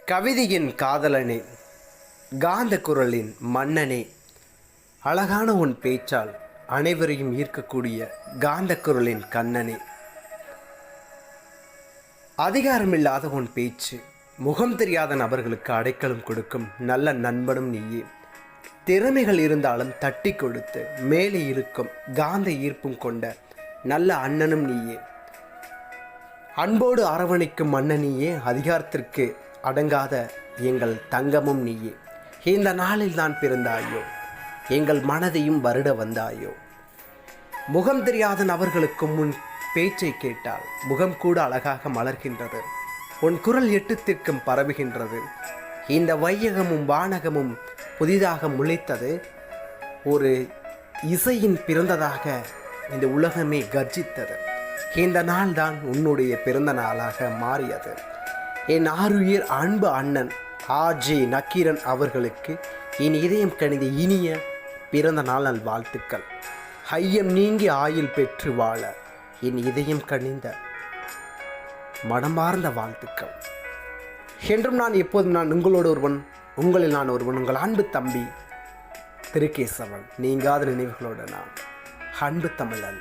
கவிதையின் காதலனே, காந்த குரலின் மன்னனே, அழகான உன் பேச்சால் அனைவரையும் ஈர்க்கக்கூடிய காந்த குரலின் கண்ணனே, அதிகாரமில்லாத உன் பேச்சு முகம் தெரியாத நபர்களுக்கு அடைக்கலம் கொடுக்கும் நல்ல நண்பனும் நீயே. திறமைகள் இருந்தாலும் தட்டி கொடுத்து மேலே இருக்கும் காந்த ஈர்ப்பும் கொண்ட நல்ல அண்ணனும் நீயே. அன்போடு அரவணைக்கும் மன்னன் நீயே. அதிகாரத்திற்கு அடங்காத எங்கள் தங்கமும் நீயே. இந்த நாளில் தான் பிறந்தாயோ, எங்கள் மனதையும் வருட வந்தாயோ. முகம் தெரியாத நபர்களுக்கும் உன் பேச்சை கேட்டால் முகம் கூட அழகாக மலர்கின்றது. உன் குரல் எட்டுத்திற்கும் பரவுகின்றது. இந்த வையகமும் வானகமும் புதிதாக முளைத்தது. ஒரு இசையின் பிறந்ததாக இந்த உலகமே கர்ஜித்தது. இந்த நாள் தான் உன்னுடைய பிறந்த நாளாக மாறியது. என் ஆருயிர் அன்பு அண்ணன் ஆர்ஜே நக்கீரன் அவர்களுக்கு என் இதயம் கணித இனிய பிறந்த நாள் நல்வாழ்த்துக்கள். ஐயம் நீங்கி ஆயுள் பெற்று வாழ என் இதயம் கணிந்த மனமார்ந்த வாழ்த்துக்கள். என்றும் நான் எப்போதும் நான் உங்களோடு ஒருவன், உங்களில் நான் ஒருவன், உங்கள் அன்பு தம்பி திருகேசவன். நீங்காத நினைவுகளோடு நான் அன்பு தமிழன்.